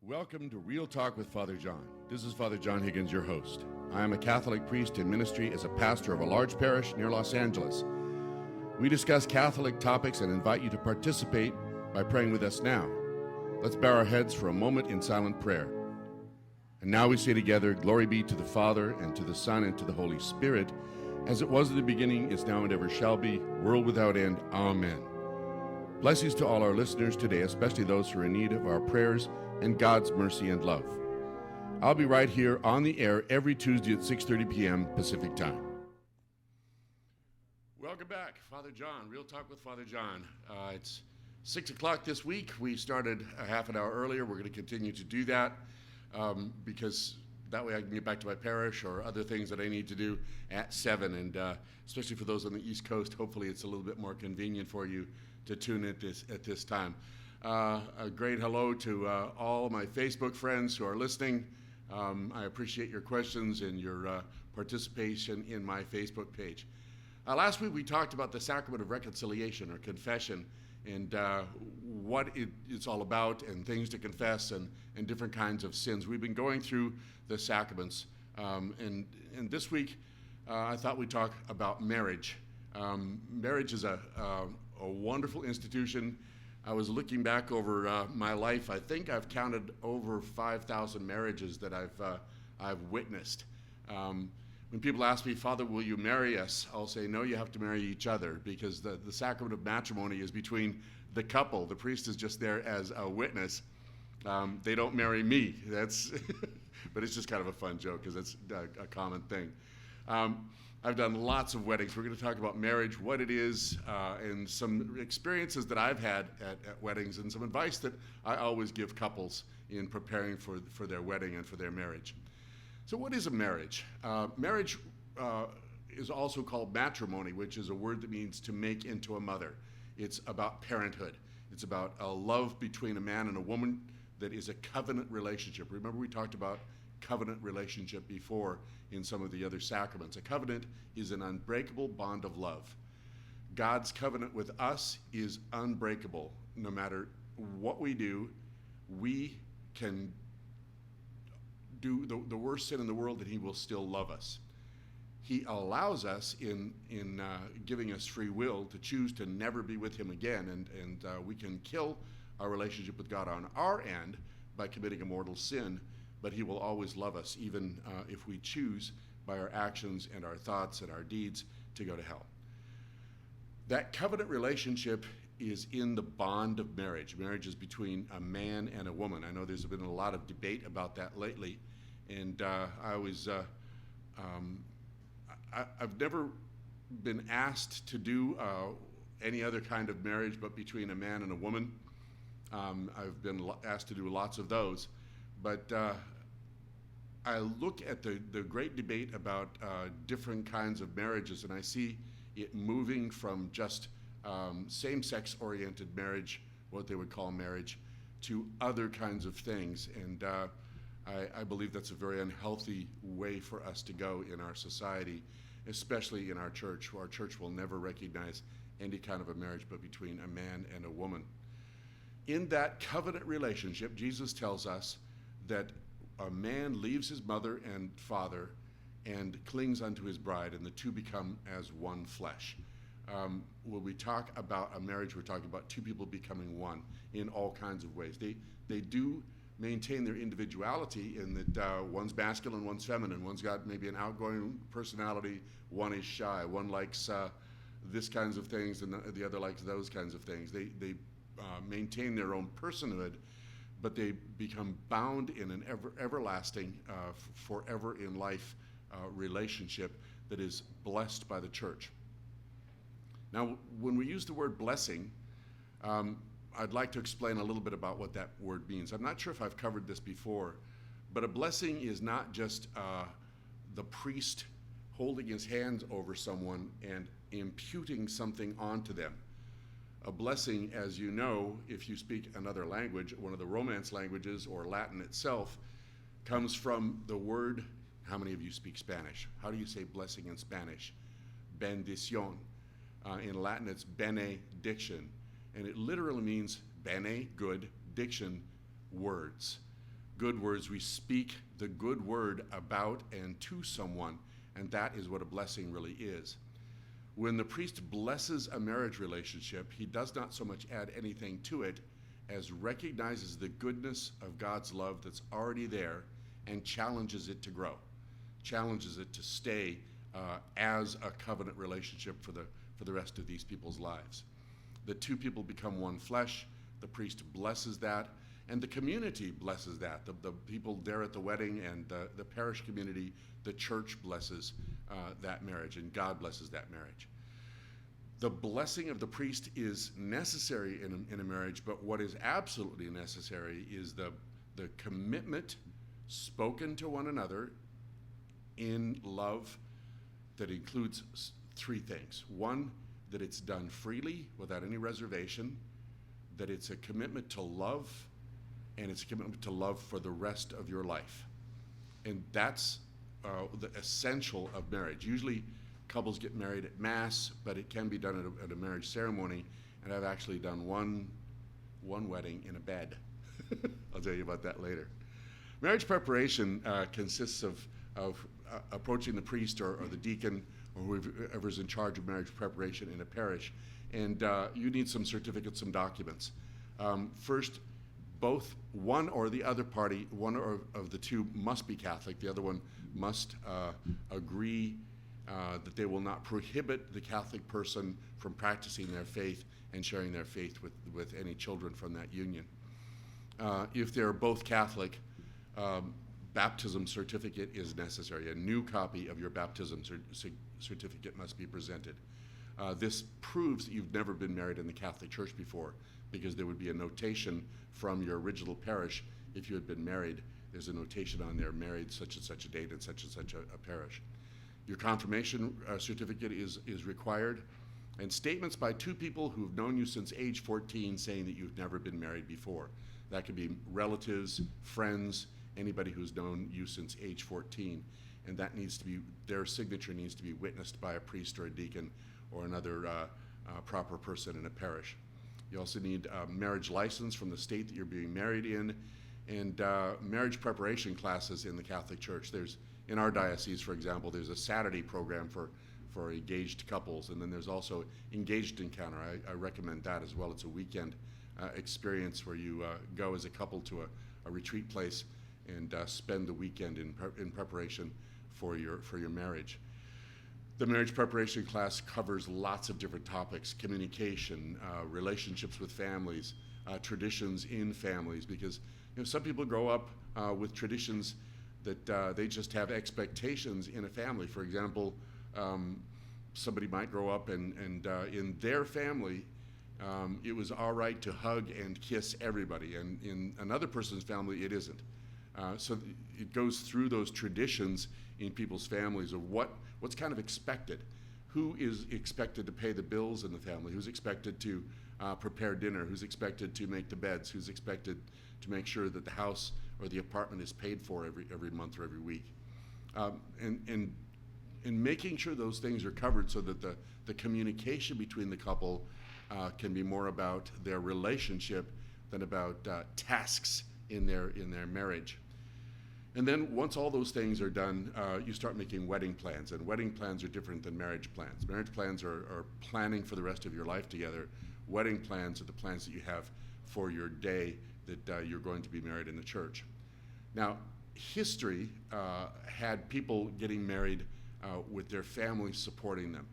Welcome to Real Talk with Father John. This is Father John Higgins, your host. I am a Catholic priest in ministry as a pastor of a large parish near Los Angeles. We discuss Catholic topics and invite you to participate by praying with us now. Let's bow our heads for a moment in silent prayer. And now we say together, glory be to the Father, and to the Son, and to the Holy Spirit, as it was in the beginning, is now, and ever shall be, world without end. Amen. Blessings to all our listeners today, especially those who are in need of our prayers and God's mercy and love. I'll be right here on the air every Tuesday at 6:30 p.m. Pacific Time. Welcome back, Father John, Real Talk with Father John. It's 6 o'clock this week. We started a half an hour earlier. We're going to continue to do that because that way I can get back to my parish or other things that I need to do at 7. And especially for those on the East Coast, hopefully it's a little bit more convenient for you to tune in at this time. A great hello to all my Facebook friends who are listening. I appreciate your questions and your participation in my Facebook page. Last week we talked about the sacrament of reconciliation or confession and what it's all about and things to confess and different kinds of sins. We've been going through the sacraments and this week I thought we'd talk about marriage. Marriage is a wonderful institution. I was looking back over my life. I think I've counted over 5,000 marriages that I've witnessed. When people ask me, Father, will you marry us? I'll say, no, you have to marry each other, because the sacrament of matrimony is between the couple. The priest is just there as a witness. They don't marry me. But it's just kind of a fun joke because it's a common thing. I've done lots of weddings. We're going to talk about marriage, what it is, and some experiences that I've had at weddings, and some advice that I always give couples in preparing for their wedding and for their marriage. So what is a marriage? Marriage is also called matrimony, which is a word that means to make into a mother. It's about parenthood. It's about a love between a man and a woman that is a covenant relationship. Remember, we talked about covenant relationship before in some of the other sacraments. A covenant is an unbreakable bond of love. God's covenant with us is unbreakable. No matter what we do, we can do the worst sin in the world and he will still love us. He allows us in giving us free will to choose to never be with him again, and we can kill our relationship with God on our end by committing a mortal sin, but he will always love us, even if we choose by our actions and our thoughts and our deeds to go to hell. That covenant relationship is in the bond of marriage. Marriage is between a man and a woman. I know there's been a lot of debate about that lately, and I've never been asked to do any other kind of marriage but between a man and a woman. I've been asked to do lots of those. But I look at the great debate about different kinds of marriages, and I see it moving from just same-sex oriented marriage, what they would call marriage, to other kinds of things. And I believe that's a very unhealthy way for us to go in our society, especially in our church. Our church will never recognize any kind of a marriage but between a man and a woman. In that covenant relationship, Jesus tells us that a man leaves his mother and father and clings unto his bride, and the two become as one flesh. When we talk about a marriage, we're talking about two people becoming one in all kinds of ways. They do maintain their individuality in that one's masculine, one's feminine. One's got maybe an outgoing personality, one is shy, one likes this kinds of things, and the other likes those kinds of things. They maintain their own personhood, but they become bound in an everlasting, forever in life relationship that is blessed by the church. Now, when we use the word blessing, I'd like to explain a little bit about what that word means. I'm not sure if I've covered this before, but a blessing is not just the priest holding his hands over someone and imputing something onto them. A blessing, as you know, if you speak another language, one of the Romance languages or Latin itself, comes from the word, how many of you speak Spanish? How do you say blessing in Spanish? Bendición. In Latin, it's benediction. And it literally means bene, good, diction, words. good words. We speak the good word about and to someone, and that is what a blessing really is. When the priest blesses a marriage relationship, he does not so much add anything to it as recognizes the goodness of God's love that's already there and challenges it to grow, challenges it to stay as a covenant relationship for the rest of these people's lives. The two people become one flesh. The priest blesses that, and the community blesses that. The people there at the wedding and the parish community, the church blesses that marriage, and God blesses that marriage. The blessing of the priest is necessary in a marriage, but what is absolutely necessary is the commitment spoken to one another in love that includes three things. One, that it's done freely without any reservation, that it's a commitment to love, and it's a commitment to love for the rest of your life. And that's the essential of marriage. Usually couples get married at Mass, but it can be done at a marriage ceremony, and I've actually done one wedding in a bed. I'll tell you about that later. Marriage preparation consists of approaching the priest or the deacon or whoever's in charge of marriage preparation in a parish, and you need some certificates, some documents. First, both one or the other party, one or of the two must be Catholic. The other one must agree that they will not prohibit the Catholic person from practicing their faith and sharing their faith with any children from that union. If they're both Catholic, baptism certificate is necessary. A new copy of your baptism certificate must be presented. This proves that you've never been married in the Catholic Church before, because there would be a notation from your original parish. If you had been married, there's a notation on there, married such and such a date in such and such a parish. Your confirmation certificate is required, and statements by two people who've known you since age 14 saying that you've never been married before. That could be relatives, friends, anybody who's known you since age 14, and that needs to be, their signature needs to be witnessed by a priest or a deacon or another proper person in a parish. You also need a marriage license from the state that you're being married in, and marriage preparation classes in the Catholic Church. In our diocese, for example, there's a Saturday program for engaged couples, and then there's also Engaged Encounter. I recommend that as well. It's a weekend experience where you go as a couple to a retreat place and spend the weekend in preparation for your marriage. The marriage preparation class covers lots of different topics: communication, relationships with families, traditions in families, because some people grow up with traditions that they just have expectations in a family. For example, somebody might grow up and in their family, it was all right to hug and kiss everybody, and in another person's family, it isn't. So it goes through those traditions in people's families of what's kind of expected. Who is expected to pay the bills in the family? Who's expected to prepare dinner? Who's expected to make the beds? Who's expected to make sure that the house or the apartment is paid for every month or every week? And making sure those things are covered so that the communication between the couple can be more about their relationship than about tasks in their marriage. And then once all those things are done, you start making wedding plans, and wedding plans are different than marriage plans. Marriage plans are planning for the rest of your life together. Wedding plans are the plans that you have for your day that you're going to be married in the church. Now, history had people getting married with their families supporting them.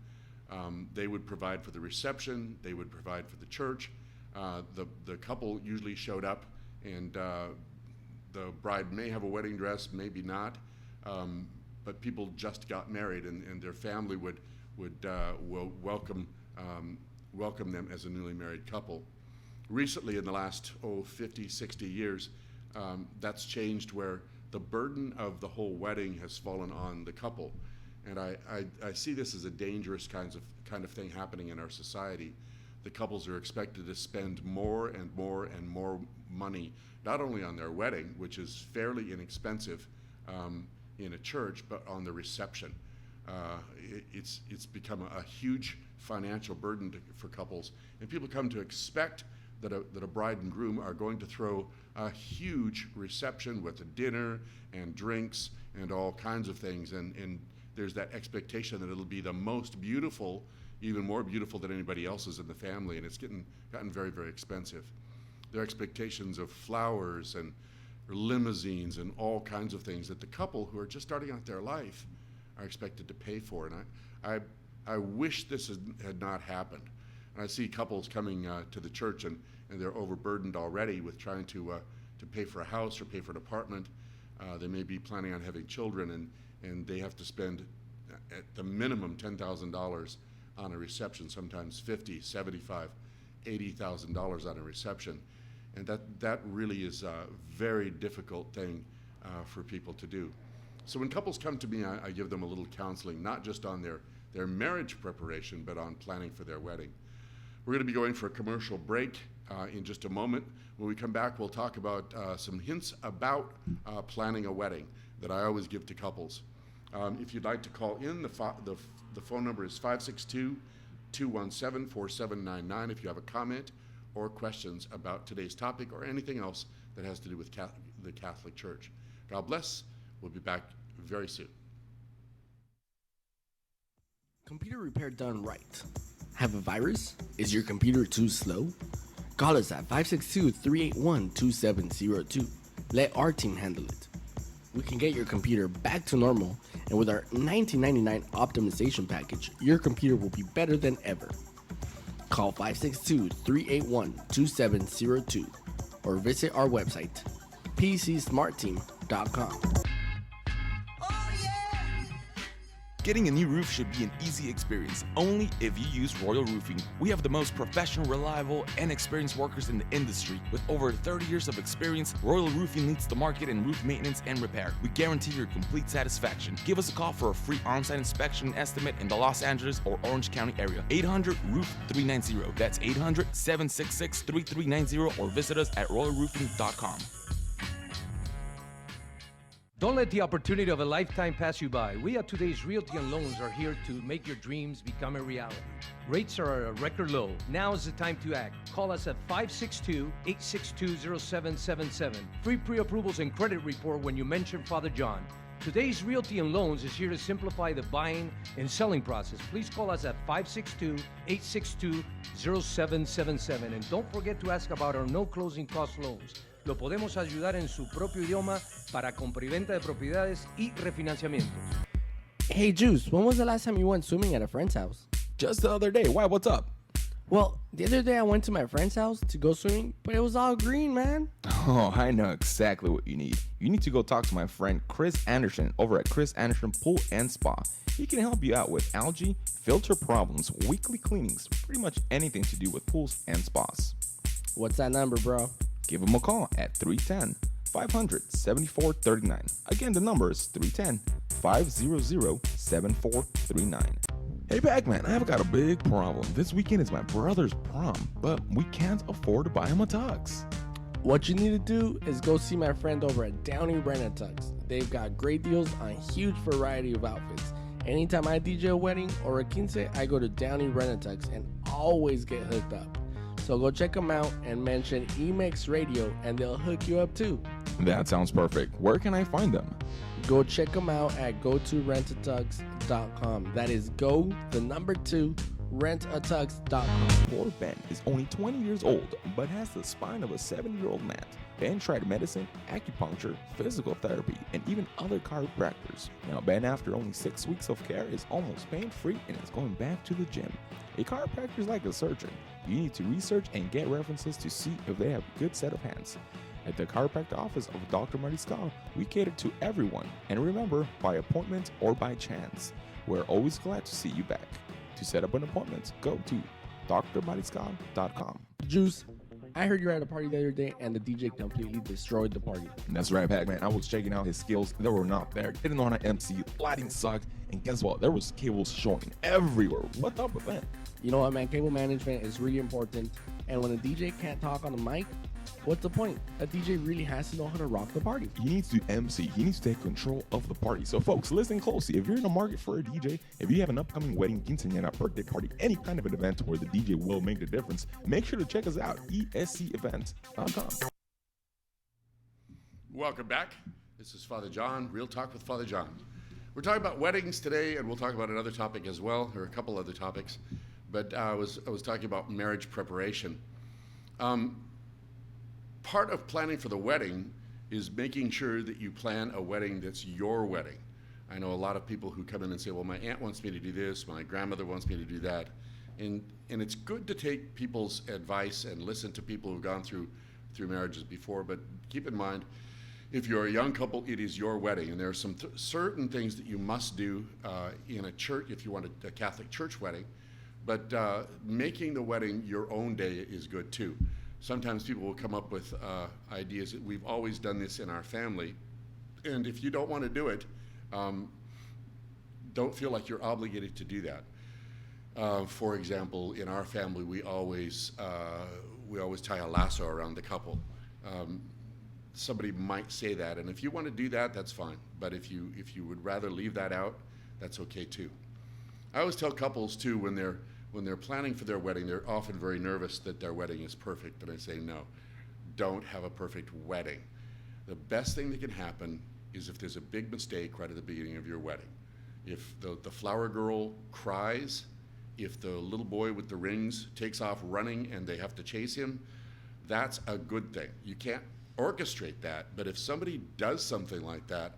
They would provide for the reception, they would provide for the church. The couple usually showed up, and the bride may have a wedding dress, maybe not, but people just got married, and their family would welcome them as a newly married couple. Recently, in the last 50, 60 years, that's changed, where the burden of the whole wedding has fallen on the couple. And I see this as a dangerous kind of thing happening in our society. The couples are expected to spend more and more and more money, not only on their wedding, which is fairly inexpensive in a church, but on the reception. It's become a huge financial burden for couples, and people come to expect that a bride and groom are going to throw a huge reception with a dinner and drinks and all kinds of things. And there's that expectation that it'll be the most beautiful, even more beautiful than anybody else's in the family, and it's gotten very, very expensive. There are expectations of flowers and limousines and all kinds of things that the couple who are just starting out their life are expected to pay for. And I wish this had not happened. And I see couples coming to the church and they're overburdened already with trying to pay for a house or pay for an apartment. They may be planning on having children, and they have to spend at the minimum $10,000 on a reception, sometimes $50,000, $75,000, $80,000 on a reception. And that really is a very difficult thing for people to do. So when couples come to me, I give them a little counseling, not just on their marriage preparation, but on planning for their wedding. We're going to be going for a commercial break in just a moment. When we come back, we'll talk about some hints about planning a wedding that I always give to couples. If you'd like to call in, the phone number is 562-217-4799 if you have a comment or questions about today's topic or anything else that has to do with the Catholic Church. God bless. We'll be back very soon. Computer repair done right. Have a virus? Is your computer too slow? Call us at 562-381-2702. Let our team handle it. We can get your computer back to normal, and with our $19.99 optimization package, your computer will be better than ever. Call 562-381-2702 or visit our website, pcsmartteam.com. Getting a new roof should be an easy experience, only if you use Royal Roofing. We have the most professional, reliable, and experienced workers in the industry. With over 30 years of experience, Royal Roofing leads the market in roof maintenance and repair. We guarantee your complete satisfaction. Give us a call for a free on-site inspection estimate in the Los Angeles or Orange County area. 800-ROOF-390. That's 800-766-3390, or visit us at royalroofing.com. Don't let the opportunity of a lifetime pass you by. We at Today's Realty and Loans are here to make your dreams become a reality. Rates are at a record low. Now is the time to act. Call us at 562-862-0777. Free pre-approvals and credit report when you mention Father John. Today's Realty and Loans is here to simplify the buying and selling process. Please call us at 562-862-0777. And don't forget to ask about our no closing cost loans. Lo podemos ayudar en su propio idioma para compra y venta de propiedades y refinanciamientos. Hey Juice, when was the last time you went swimming at a friend's house? Just the other day. Why? What's up? Well, the other day I went to my friend's house to go swimming, but it was all green, man. Oh, I know exactly what you need. You need to go talk to my friend Chris Anderson over at Chris Anderson Pool and Spa. He can help you out with algae, filter problems, weekly cleanings, pretty much anything to do with pools and spas. What's that number, bro? Give him a call at 310-500-7439. Again, the number is 310-500-7439. Hey Pac-Man, I've got a big problem. This weekend is my brother's prom, but we can't afford to buy him a tux. What you need to do is go see my friend over at Downey Rent-A-Tux. They've got great deals on a huge variety of outfits. Anytime I DJ a wedding or a quince, I go to Downey Rent-A-Tux and always get hooked up. So go check them out and mention EMX Radio and they'll hook you up too. That sounds perfect. Where can I find them? Go check them out at gotorent2tux.com. That is rent2tux.com. Poor Ben is only 20 years old, but has the spine of a 70-year-old man. Ben tried medicine, acupuncture, physical therapy, and even other chiropractors. Now Ben, after only 6 weeks of care, is almost pain-free and is going back to the gym. A chiropractor is like a surgeon. You need to research and get references to see if they have a good set of hands. At the chiropractic office of Dr. Mariscal, we cater to everyone. And remember, by appointment or by chance. We're always glad to see you back. To set up an appointment, go to drmariscal.com. Juice, I heard you were at a party the other day and the DJ completely destroyed the party. That's right, Pac-Man. I was checking out his skills. They were not there. Didn't know how to MC. Lighting sucked. And guess what? There was cables showing everywhere. What's up with that? You know what, man? Cable management is really important. And when a DJ can't talk on the mic, What's the point? A DJ really has to know how to rock the party. He needs to MC. He needs to take control of the party. So, folks, listen closely. If you're in the market for a DJ, if you have an upcoming wedding, quinceañera, birthday party, any kind of an event where the DJ will make the difference, make sure to check us out, escevents.com. Welcome back. This is Father John, Real Talk with Father John. We're talking about weddings today, and we'll talk about another topic as well, or a couple other topics. But I was talking about marriage preparation. Part of planning for the wedding is making sure that you plan a wedding that's your wedding. I know a lot of people who come in and say, well, my aunt wants me to do this, my grandmother wants me to do that. And it's good to take people's advice and listen to people who've gone through marriages before, but keep in mind, if you're a young couple, it is your wedding, and there are some certain things that you must do in a church if you want a Catholic church wedding, but making the wedding your own day is good too. Sometimes people will come up with ideas that we've always done this in our family, and if you don't want to do it, don't feel like you're obligated to do that. For example, in our family, we always tie a lasso around the couple. Somebody might say that, and if you want to do that, that's fine. But if you would rather leave that out, that's okay too. I always tell couples too, when they're planning for their wedding, they're often very nervous that their wedding is perfect, and I say no, don't have a perfect wedding. The best thing that can happen is if there's a big mistake right at the beginning of your wedding. If the flower girl cries, if the little boy with the rings takes off running and they have to chase him, that's a good thing. You can't orchestrate that, but if somebody does something like that,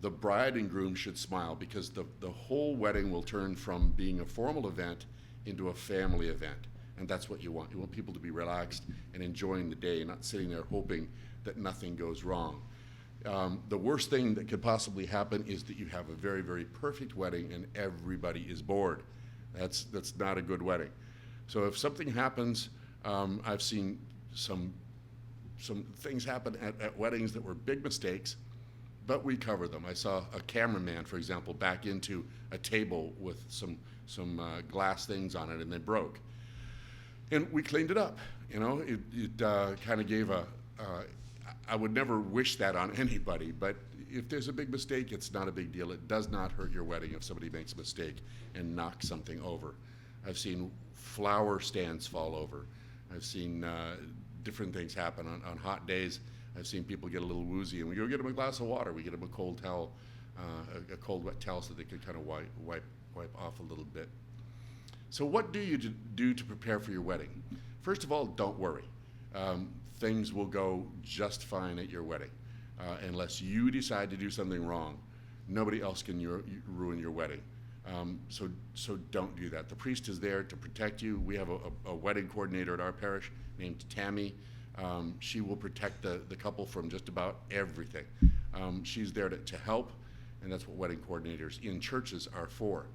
the bride and groom should smile, because the whole wedding will turn from being a formal event into a family event, and that's what you want. You want people to be relaxed and enjoying the day, not sitting there hoping that nothing goes wrong. The worst thing that could possibly happen is that you have a very, very perfect wedding and everybody is bored. That's not a good wedding. So if something happens, I've seen some things happen at weddings that were big mistakes, but we cover them. I saw a cameraman, for example, back into a table with some glass things on it, and they broke. And we cleaned it up. You know, it kind of gave I would never wish that on anybody, but if there's a big mistake, it's not a big deal. It does not hurt your wedding if somebody makes a mistake and knocks something over. I've seen flower stands fall over. I've seen different things happen on hot days. I've seen people get a little woozy, and we go get them a glass of water. We get them a cold towel, a cold wet towel, so they can kind of wipe off a little bit. So what do you do to prepare for your wedding? First of all, don't worry. Things will go just fine at your wedding. Unless you decide to do something wrong, nobody else can ruin your wedding. So don't do that. The priest is there to protect you. We have a wedding coordinator at our parish named Tammy. She will protect the couple from just about everything. She's there to help, and that's what wedding coordinators in churches are for.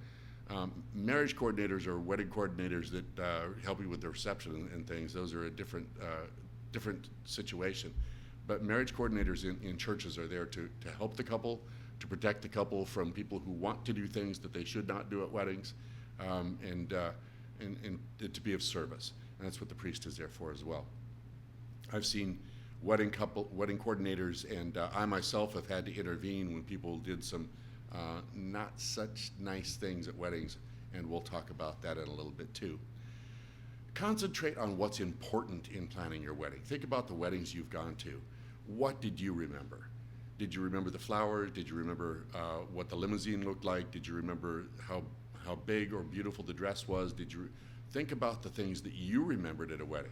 Marriage coordinators are wedding coordinators that help you with the reception and things. Those are a different situation. But marriage coordinators in churches are there to help the couple, to protect the couple from people who want to do things that they should not do at weddings, and to be of service. And that's what the priest is there for as well. I've seen wedding coordinators, and I myself have had to intervene when people did some not such nice things at weddings, and we'll talk about that in a little bit too. Concentrate on what's important in planning your wedding. Think about the weddings you've gone to. What did you remember? Did you remember the flowers? Did you remember what the limousine looked like? Did you remember how big or beautiful the dress was? Did you think about the things that you remembered at a wedding?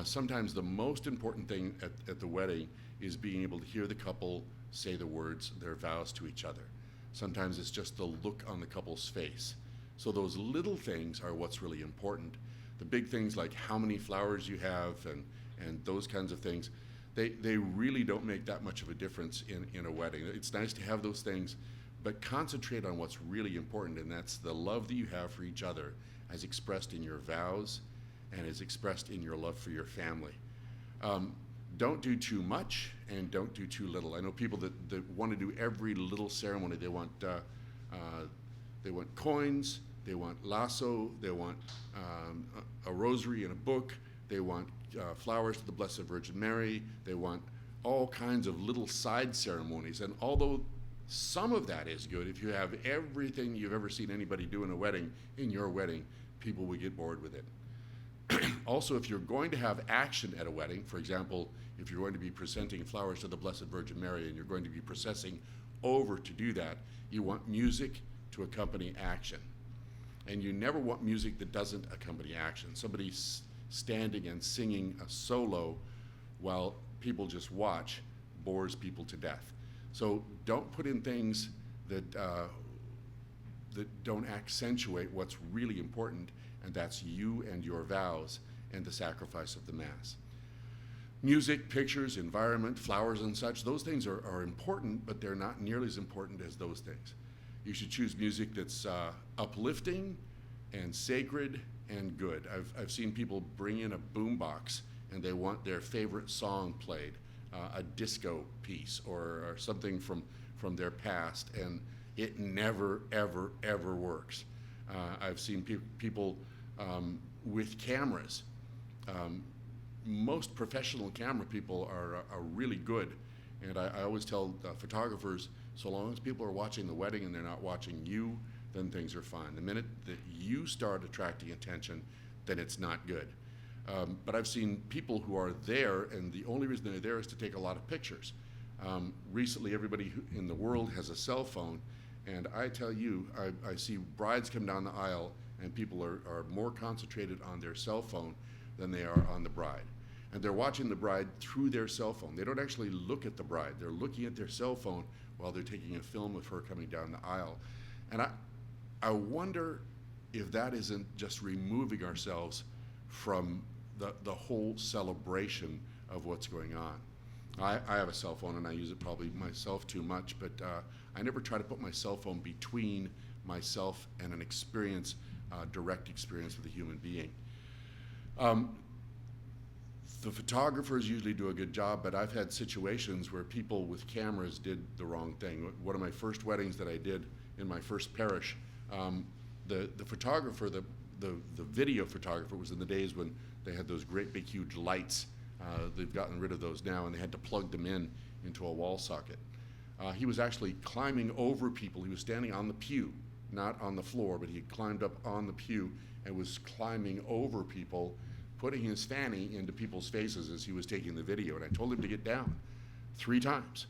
Sometimes the most important thing at the wedding is being able to hear the couple say the words, their vows to each other. Sometimes it's just the look on the couple's face. So those little things are what's really important. The big things like how many flowers you have and those kinds of things, they really don't make that much of a difference in a wedding. It's nice to have those things, but concentrate on what's really important, and that's the love that you have for each other as expressed in your vows and as expressed in your love for your family. Don't do too much and don't do too little. I know people that want to do every little ceremony. They want coins, they want lasso, they want a rosary and a book, They want flowers to the Blessed Virgin Mary. They want all kinds of little side ceremonies. And although some of that is good, if you have everything you've ever seen anybody do in a wedding in your wedding, people will get bored with it. Also, if you're going to have action at a wedding, for example, if you're going to be presenting flowers to the Blessed Virgin Mary and you're going to be processing over to do that, you want music to accompany action. And you never want music that doesn't accompany action. Somebody standing and singing a solo while people just watch bores people to death. So don't put in things that don't accentuate what's really important, and that's you and your vows and the sacrifice of the Mass. Music, pictures, environment, flowers and such, those things are important, but they're not nearly as important as those things. You should choose music that's uplifting and sacred and good. I've seen people bring in a boombox and they want their favorite song played, a disco piece or something from their past, and it never, ever, ever works. I've seen people with cameras. Most professional camera people are really good, and I always tell photographers, so long as people are watching the wedding and they're not watching you, then things are fine. The minute that you start attracting attention, then it's not good. But I've seen people who are there, and the only reason they're there is to take a lot of pictures. Recently, everybody in the world has a cell phone, and I tell you, I see brides come down the aisle, and people are more concentrated on their cell phone than they are on the bride. And they're watching the bride through their cell phone. They don't actually look at the bride. They're looking at their cell phone while they're taking a film of her coming down the aisle. And I wonder if that isn't just removing ourselves from the whole celebration of what's going on. I have a cell phone and I use it probably myself too much, but I never try to put my cell phone between myself and an experience, direct experience with a human being. The photographers usually do a good job, but I've had situations where people with cameras did the wrong thing. One of my first weddings that I did in my first parish, the photographer, the video photographer, was in the days when they had those great big huge lights. They've gotten rid of those now, and they had to plug them into a wall socket. He was actually climbing over people. He was standing on the pew, not on the floor, but he had climbed up on the pew and was climbing over people, putting his fanny into people's faces as he was taking the video. And I told him to get down 3 times,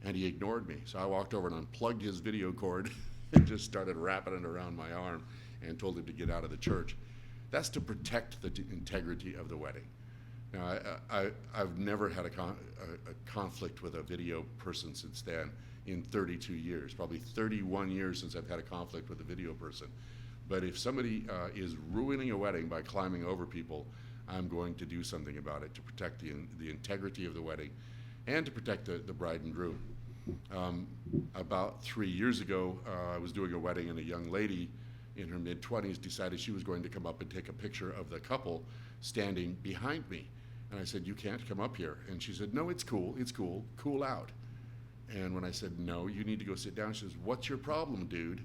and he ignored me. So I walked over and unplugged his video cord and just started wrapping it around my arm and told him to get out of the church. That's to protect the integrity of the wedding. Now, I've never had a conflict with a video person since then in 32 years, probably 31 years since I've had a conflict with a video person. But if somebody is ruining a wedding by climbing over people, I'm going to do something about it to protect the integrity of the wedding and to protect the bride and groom. About 3 years ago, I was doing a wedding, and a young lady in her mid-20s decided she was going to come up and take a picture of the couple standing behind me. And I said, "You can't come up here." And she said, "No, it's cool, cool out." And when I said, "No, you need to go sit down," she says, "What's your problem, dude?"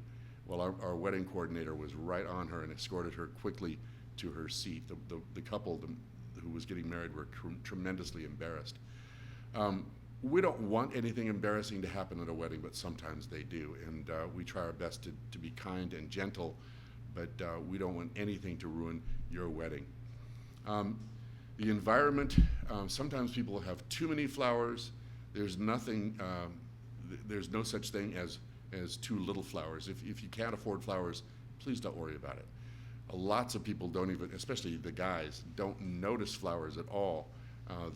Well, our wedding coordinator was right on her and escorted her quickly to her seat. The couple who was getting married were tremendously embarrassed. We don't want anything embarrassing to happen at a wedding, but sometimes they do. And we try our best to be kind and gentle, but we don't want anything to ruin your wedding. The environment, sometimes people have too many flowers. There's nothing, there's no such thing as too little flowers. If you can't afford flowers, please don't worry about it. Lots of people don't even, especially the guys, don't notice flowers at all.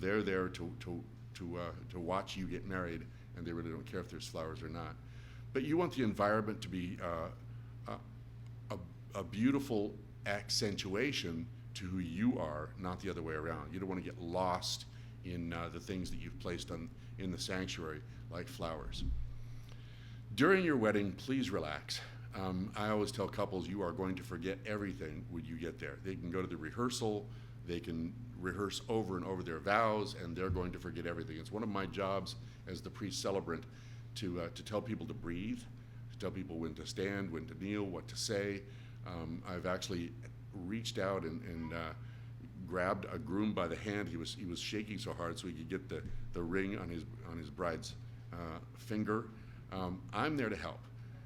They're there to watch you get married, and they really don't care if there's flowers or not. But you want the environment to be a beautiful accentuation to who you are, not the other way around. You don't want to get lost in the things that you've placed in the sanctuary, like flowers. During your wedding, please relax. I always tell couples, you are going to forget everything when you get there. They can go to the rehearsal, they can rehearse over and over their vows, and they're going to forget everything. It's one of my jobs as the priest celebrant to tell people to breathe, to tell people when to stand, when to kneel, what to say. I've actually reached out and grabbed a groom by the hand. He was shaking so hard so he could get the ring on his bride's finger. I'm there to help,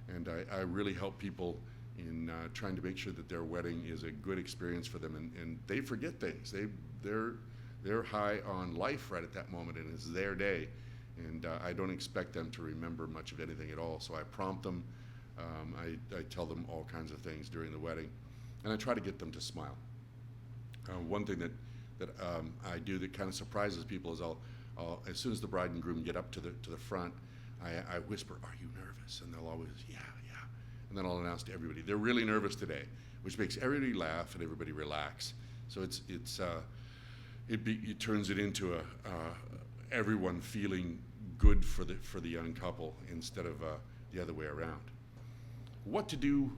and I really help people in trying to make sure that their wedding is a good experience for them, and they forget things. They're high on life right at that moment, and it's their day, and I don't expect them to remember much of anything at all. So I prompt them. I tell them all kinds of things during the wedding, and I try to get them to smile. One thing that I do that kind of surprises people is I'll as soon as the bride and groom get up to the front, I whisper, "Are you nervous?" And they'll always, yeah. And then I'll announce to everybody, they're really nervous today, which makes everybody laugh and everybody relax. So it turns it into everyone feeling good for the young couple instead of the other way around. What to do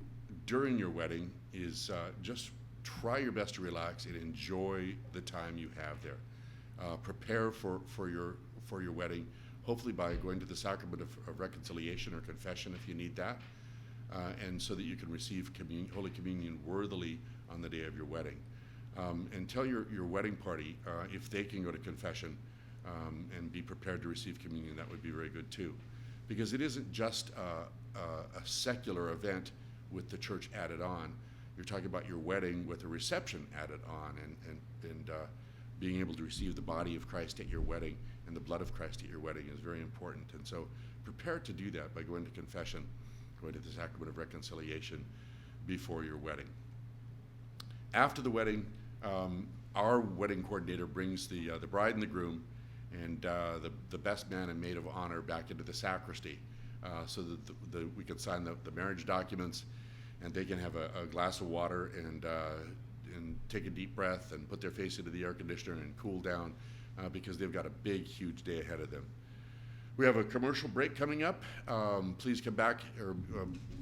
during your wedding is just try your best to relax and enjoy the time you have there. Prepare for your wedding, hopefully by going to the sacrament of reconciliation or confession if you need that, and so that you can receive Holy Communion worthily on the day of your wedding. And tell your wedding party if they can go to confession and be prepared to receive communion. That would be very good too, because it isn't just a secular event with the church added on. You're talking about your wedding with a reception added on, and being able to receive the body of Christ at your wedding and the blood of Christ at your wedding is very important. And so prepare to do that by going to confession, going to the sacrament of reconciliation before your wedding. After the wedding, our wedding coordinator brings the bride and the groom and the best man and maid of honor back into the sacristy so that we can sign the marriage documents, and they can have a glass of water and take a deep breath and put their face into the air conditioner and cool down because they've got a big, huge day ahead of them. We have a commercial break coming up. Please come back, or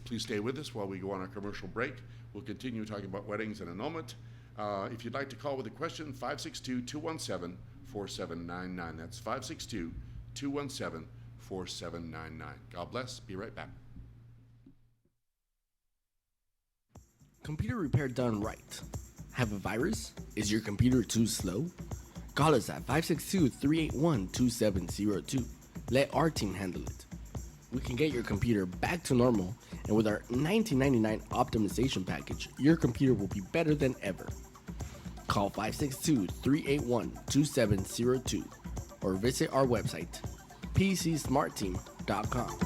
please stay with us while we go on our commercial break. We'll continue talking about weddings in a moment. If you'd like to call with a question, 562-217-4799. That's 562-217-4799. God bless. Be right back. Computer repair done right. Have a virus? Is your computer too slow? Call us at 562-381-2702. Let our team handle it. We can get your computer back to normal, and with our $19.99 optimization package, your computer will be better than ever. Call 562-381-2702 or visit our website, pcsmartteam.com.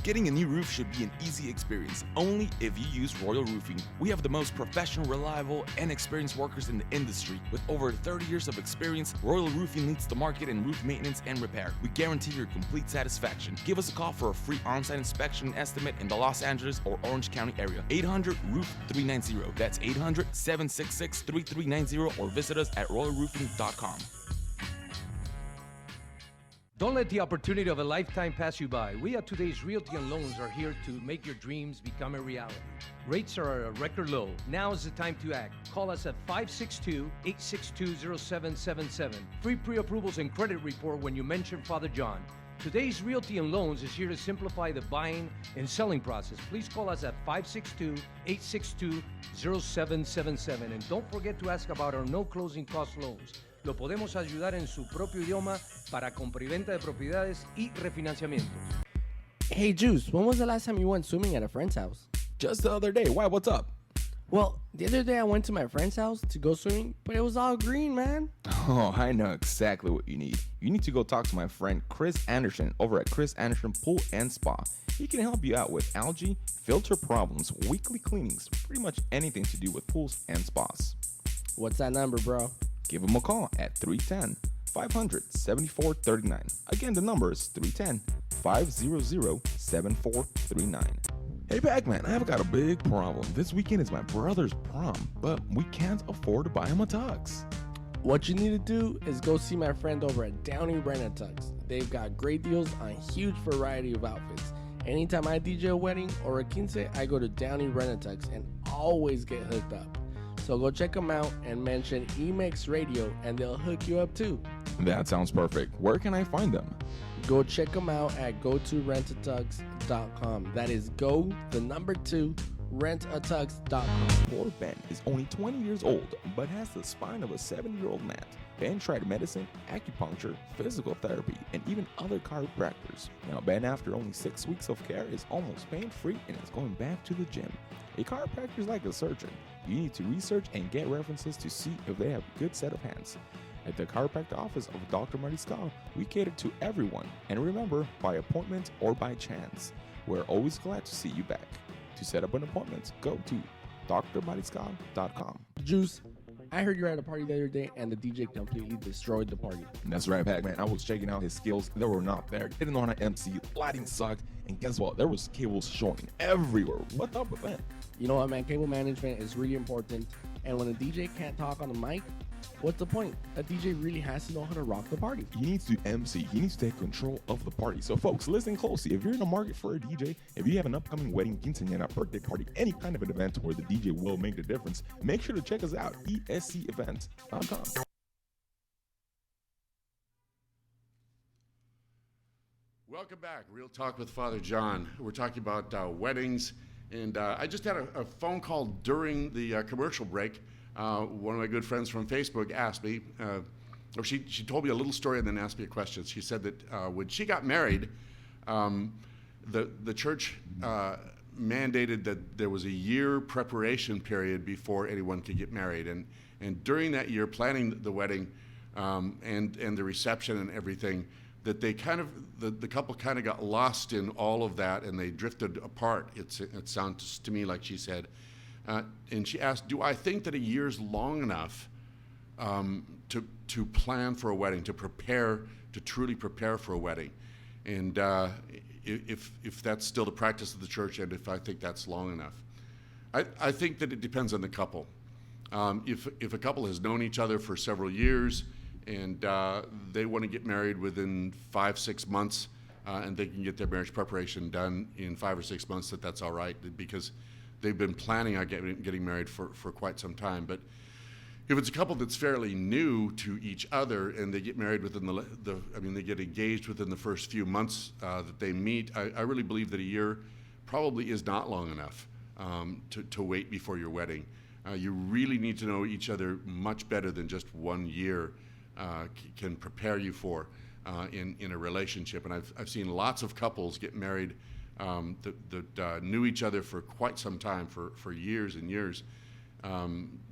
Getting a new roof should be an easy experience, only if you use Royal Roofing. We have the most professional, reliable, and experienced workers in the industry. With over 30 years of experience, Royal Roofing leads the market in roof maintenance and repair. We guarantee your complete satisfaction. Give us a call for a free on-site inspection and estimate in the Los Angeles or Orange County area. 800-ROOF-390. That's 800-766-3390, or visit us at royalroofing.com. Don't let the opportunity of a lifetime pass you by. We at Today's Realty and Loans are here to make your dreams become a reality. Rates are at a record low. Now is the time to act. Call us at 562-862-0777. Free pre-approvals and credit report when you mention Father John. Today's Realty and Loans is here to simplify the buying and selling process. Please call us at 562-862-0777. And don't forget to ask about our no closing cost loans. Lo podemos ayudar en su propio idioma para compra y venta de propiedades y refinanciamientos. Hey Juice, when was the last time you went swimming at a friend's house? Just the other day. Why? What's up? Well, the other day I went to my friend's house to go swimming, but it was all green, man. Oh, I know exactly what you need. You need to go talk to my friend Chris Anderson over at Chris Anderson Pool and Spa. He can help you out with algae, filter problems, weekly cleanings, pretty much anything to do with pools and spas. What's that number, bro? Give him a call at 310-500-7439. Again, the number is 310-500-7439. Hey Pac-Man, I've got a big problem. This weekend is my brother's prom, but we can't afford to buy him a tux. What you need to do is go see my friend over at Downey Brandon Tux. They've got great deals on a huge variety of outfits. Anytime I DJ a wedding or a quince, I go to Downey Brandon Tux and always get hooked up. So go check them out and mention EMX Radio and they'll hook you up too. That sounds perfect. Where can I find them? Go check them out at go2rentatux.com. That is go, the number 2, DownyRentATux.com. Poor Ben is only 20 years old, but has the spine of a 7-year-old man. Ben tried medicine, acupuncture, physical therapy, and even other chiropractors. Now, Ben, after only 6 weeks of care, is almost pain-free and is going back to the gym. A chiropractor is like a surgeon. You need to research and get references to see if they have a good set of hands. At the chiropractor office of Dr. Mariscal, we cater to everyone. And remember, by appointment or by chance, we're always glad to see you back. To set up an appointment, go to drmariscal.com. Juice, I heard you were at a party the other day and the DJ completely destroyed the party. That's right, Pac-Man. I was checking out his skills. They were not there. Didn't know how to MC. Lighting sucked. And guess what? There was cables showing everywhere. What's up with that? You know what, man? Cable management is really important. And when a DJ can't talk on the mic, what's the point? A DJ really has to know how to rock the party. He needs to MC. He needs to take control of the party. So, folks, listen closely. If you're in the market for a DJ, if you have an upcoming wedding, quinceañera, birthday party, any kind of an event where the DJ will make the difference, make sure to check us out, escevents.com. Welcome back. Real Talk with Father John. We're talking about weddings, and I just had a phone call during the commercial break. One of my good friends from Facebook asked me, or she told me a little story and then asked me a question. She said that when she got married, the church mandated that there was a year preparation period before anyone could get married, and during that year, planning the wedding and the reception and everything, that they kind of the couple kind of got lost in all of that and they drifted apart. It sounds to me like she said. And she asked, do I think that a year's long enough to plan for a wedding, to truly prepare for a wedding? And if that's still the practice of the church, and if I think that's long enough. I think that it depends on the couple. If a couple has known each other for several years and they want to get married within 5-6 months, and they can get their marriage preparation done in 5 or 6 months, that's all right, because they've been planning on getting married for quite some time. But if it's a couple that's fairly new to each other and they get married within they get engaged within the first few months that they meet, I really believe that a year probably is not long enough to wait before your wedding. You really need to know each other much better than just 1 year can prepare you for in a relationship. And I've seen lots of couples get married that knew each other for quite some time, for years and years,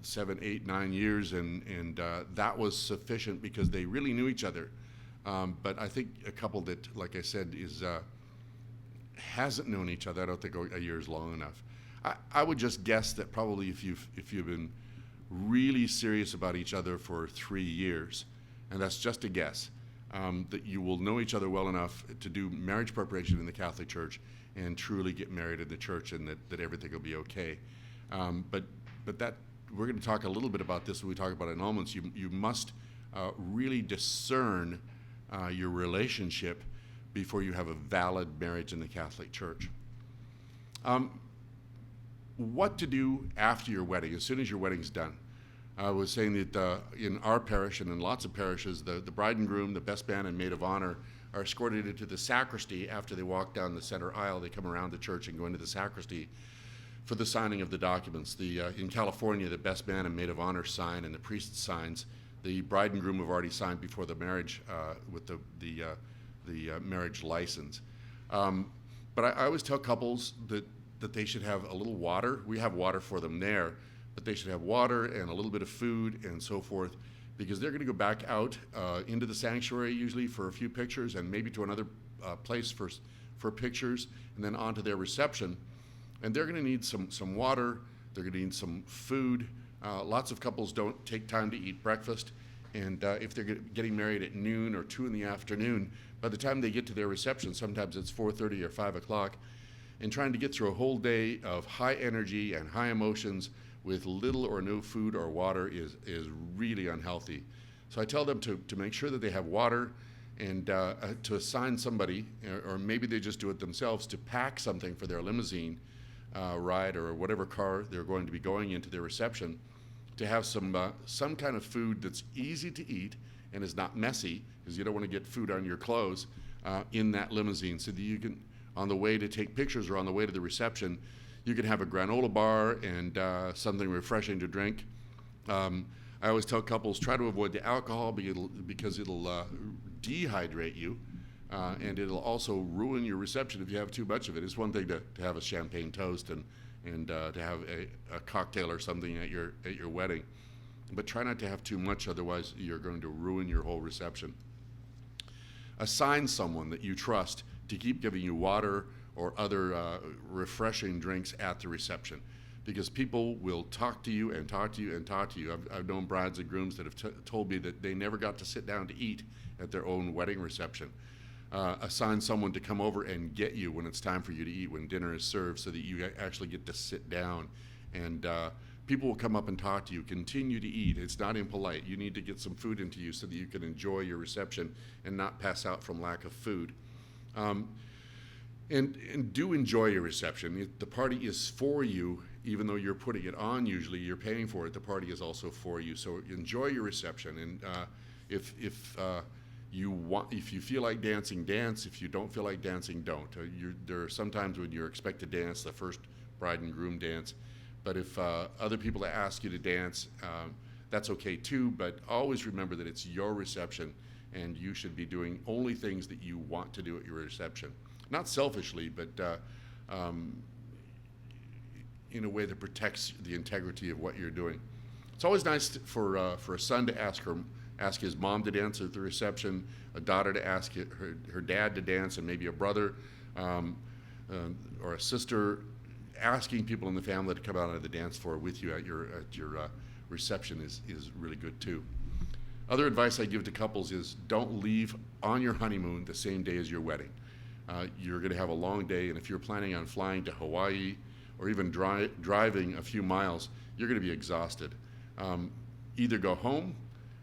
7, 8, 9 years, and that was sufficient because they really knew each other. But I think a couple that, like I said, hasn't known each other, I don't think a year is long enough. I would just guess that probably if you've been really serious about each other for 3 years, and that's just a guess, that you will know each other well enough to do marriage preparation in the Catholic Church and truly get married in the church, and that everything will be okay. But that we're going to talk a little bit about this when we talk about annulments. You must really discern your relationship before you have a valid marriage in the Catholic Church. What to do after your wedding, as soon as your wedding's done. I was saying that in our parish and in lots of parishes, the bride and groom, the best man and maid of honor, are escorted into the sacristy after they walk down the center aisle. They come around the church and go into the sacristy for the signing of the documents. In California, the best man and maid of honor sign and the priest signs. The bride and groom have already signed before the marriage with the marriage license. But I always tell couples that they should have a little water. We have water for them there, but they should have water and a little bit of food and so forth, because they're going to go back out into the sanctuary usually for a few pictures, and maybe to another place for pictures, and then on to their reception. And they're going to need some water. They're going to need some food. Lots of couples don't take time to eat breakfast, and if they're getting married at noon or 2 in the afternoon, by the time they get to their reception, sometimes it's 4:30 or 5 o'clock, and trying to get through a whole day of high energy and high emotions with little or no food or water is really unhealthy. So I tell them to make sure that they have water, and to assign somebody, or maybe they just do it themselves, to pack something for their limousine ride or whatever car they're going to be going into their reception, to have some kind of food that's easy to eat and is not messy, because you don't want to get food on your clothes in that limousine, so that you can, on the way to take pictures or on the way to the reception, You can have a granola bar and something refreshing to drink. I always tell couples, try to avoid the alcohol because it'll dehydrate you, and it'll also ruin your reception if you have too much of it. It's one thing to have a champagne toast and to have a cocktail or something at your wedding, but try not to have too much, otherwise you're going to ruin your whole reception. Assign someone that you trust to keep giving you water or other refreshing drinks at the reception, because people will talk to you and talk to you and talk to you. I've known brides and grooms that have told me that they never got to sit down to eat at their own wedding reception. Assign someone to come over and get you when it's time for you to eat, when dinner is served, so that you actually get to sit down. And people will come up and talk to you. Continue to eat. It's not impolite. You need to get some food into you so that you can enjoy your reception and not pass out from lack of food. And do enjoy your reception. The party is for you, even though you're putting it on. Usually you're paying for it. The party is also for you. So enjoy your reception. And if you feel like dancing, dance. If you don't feel like dancing, don't. There are some times when you're expected to dance, the first bride and groom dance. But if other people ask you to dance, that's okay too. But always remember that it's your reception, and you should be doing only things that you want to do at your reception. Not selfishly, but in a way that protects the integrity of what you're doing. It's always nice for a son to ask his mom to dance at the reception, a daughter to ask her dad to dance, and maybe a brother or a sister. Asking people in the family to come out on the dance floor with you at your reception is really good too. Other advice I give to couples is don't leave on your honeymoon the same day as your wedding. You're going to have a long day, and if you're planning on flying to Hawaii or even driving a few miles, you're going to be exhausted. Either go home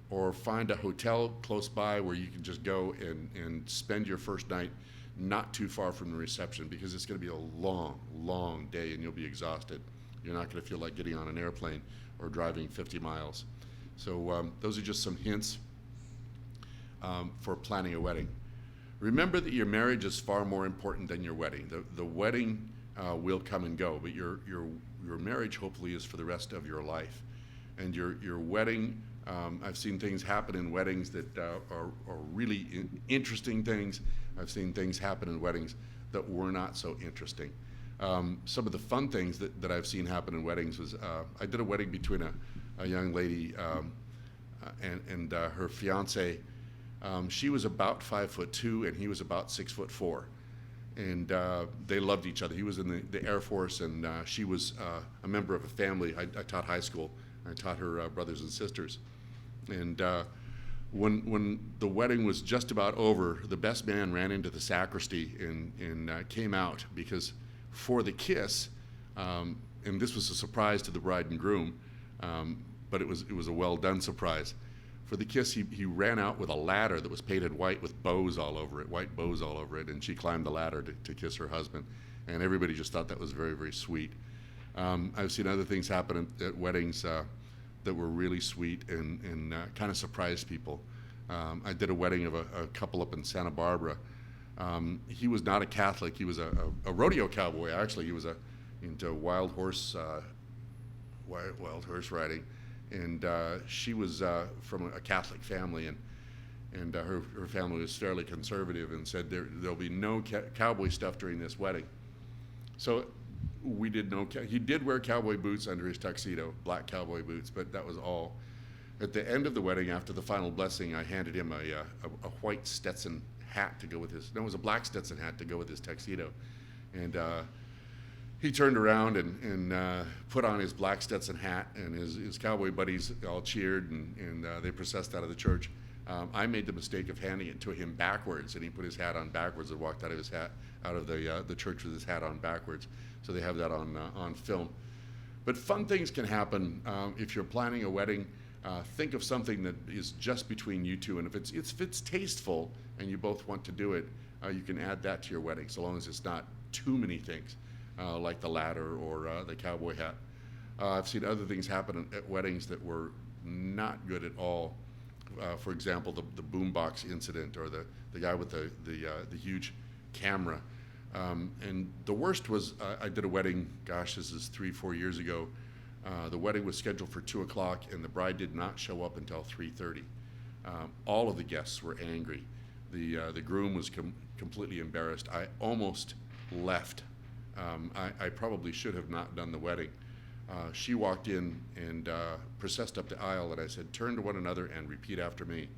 or find a hotel close by where you can just go and spend your first night not too far from the reception, because it's going to be a long, long day and you'll be exhausted. You're not going to feel like getting on an airplane or driving 50 miles. So those are just some hints for planning a wedding. Remember that your marriage is far more important than your wedding. The wedding will come and go, but your marriage hopefully is for the rest of your life. And your wedding, I've seen things happen in weddings that are really interesting things. I've seen things happen in weddings that were not so interesting. Some of the fun things that I've seen happen in weddings was I did a wedding between a young lady and her fiance. She was about 5'2" and he was about 6'4", and they loved each other. He was in the Air Force, and she was a member of a family. I taught high school. I taught her brothers and sisters, and when the wedding was just about over, the best man ran into the sacristy and came out, because for the kiss, and this was a surprise to the bride and groom, but it was a well done surprise. For the kiss, he ran out with a ladder that was painted white with bows all over it, white bows all over it, and she climbed the ladder to kiss her husband, and everybody just thought that was very, very sweet. I've seen other things happen at weddings that were really sweet and kind of surprised people. I did a wedding of a couple up in Santa Barbara. He was not a Catholic. He was a rodeo cowboy, actually. He was into wild horse riding. And she was from a Catholic family, and her family was fairly conservative, and said there'll be no cowboy stuff during this wedding. So we did he did wear cowboy boots under his tuxedo, black cowboy boots, but that was all. At the end of the wedding, after the final blessing, I handed him a white Stetson hat to go with it was a black Stetson hat to go with his tuxedo. And he turned around and put on his black Stetson hat, and his cowboy buddies all cheered, and they processed out of the church. I made the mistake of handing it to him backwards, and he put his hat on backwards and walked out of the church with his hat on backwards. So they have that on film. But fun things can happen if you're planning a wedding. Think of something that is just between you two, and if it's tasteful and you both want to do it, you can add that to your wedding, so long as it's not too many things, like the ladder or the cowboy hat. I've seen other things happen at weddings that were not good at all. For example, the boombox incident, or the guy with the huge camera. And the worst was I did a wedding, gosh, this is 3-4 years ago. The wedding was scheduled for 2 o'clock and the bride did not show up until 3:30. All of the guests were angry. The groom was completely embarrassed. I almost left. I probably should have not done the wedding. She walked in and processed up the aisle, and I said, "Turn to one another and repeat after me."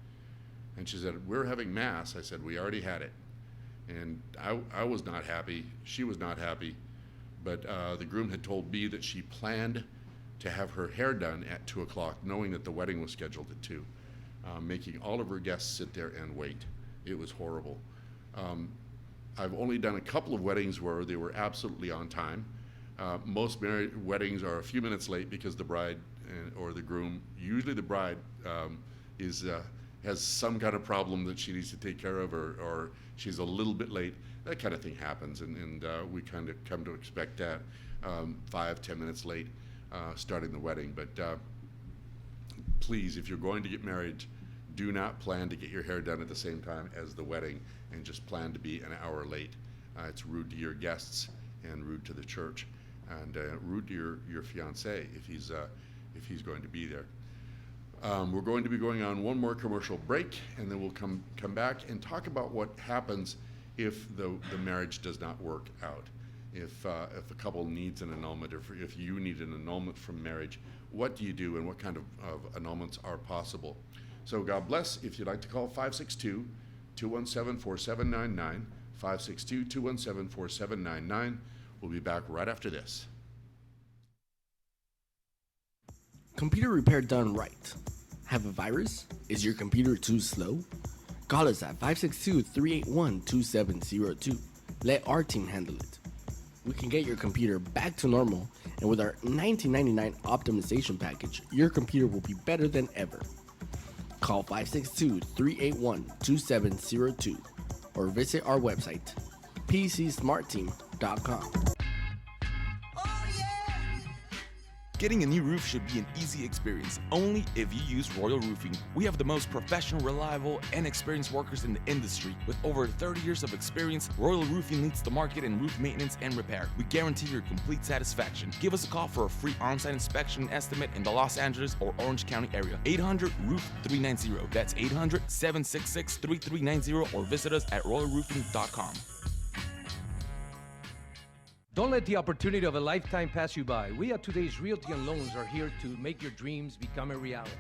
And she said, "We're having mass." I said, "We already had it." And I was not happy. She was not happy. But the groom had told me that she planned to have her hair done at 2 o'clock, knowing that the wedding was scheduled at 2, making all of her guests sit there and wait. It was horrible. I've only done a couple of weddings where they were absolutely on time. Most married weddings are a few minutes late because the bride or the groom, usually the bride, has some kind of problem that she needs to take care of, or she's a little bit late. That kind of thing happens, and we kind of come to expect that 5-10 minutes late starting the wedding. But please, if you're going to get married, do not plan to get your hair done at the same time as the wedding and just plan to be an hour late. It's rude to your guests and rude to the church, and rude to your fiancé if he's going to be there. We're going to be going on one more commercial break, and then we'll come back and talk about what happens if the marriage does not work out. If a couple needs an annulment, or if you need an annulment from marriage, what do you do and what kind of annulments are possible? So God bless. If you'd like to call 562-217-4799, 562-217-4799. We'll be back right after this. Computer repair done right. Have a virus? Is your computer too slow? Call us at 562-381-2702. Let our team handle it. We can get your computer back to normal, and with our $19.99 optimization package, your computer will be better than ever. Call 562-381-2702 or visit our website, pcsmartteam.com. Getting a new roof should be an easy experience, only if you use Royal Roofing. We have the most professional, reliable, and experienced workers in the industry. With over 30 years of experience, Royal Roofing leads the market in roof maintenance and repair. We guarantee your complete satisfaction. Give us a call for a free on-site inspection and estimate in the Los Angeles or Orange County area. 800-ROOF-390. That's 800-766-3390, or visit us at royalroofing.com. Don't let the opportunity of a lifetime pass you by. We at Today's Realty and Loans are here to make your dreams become a reality.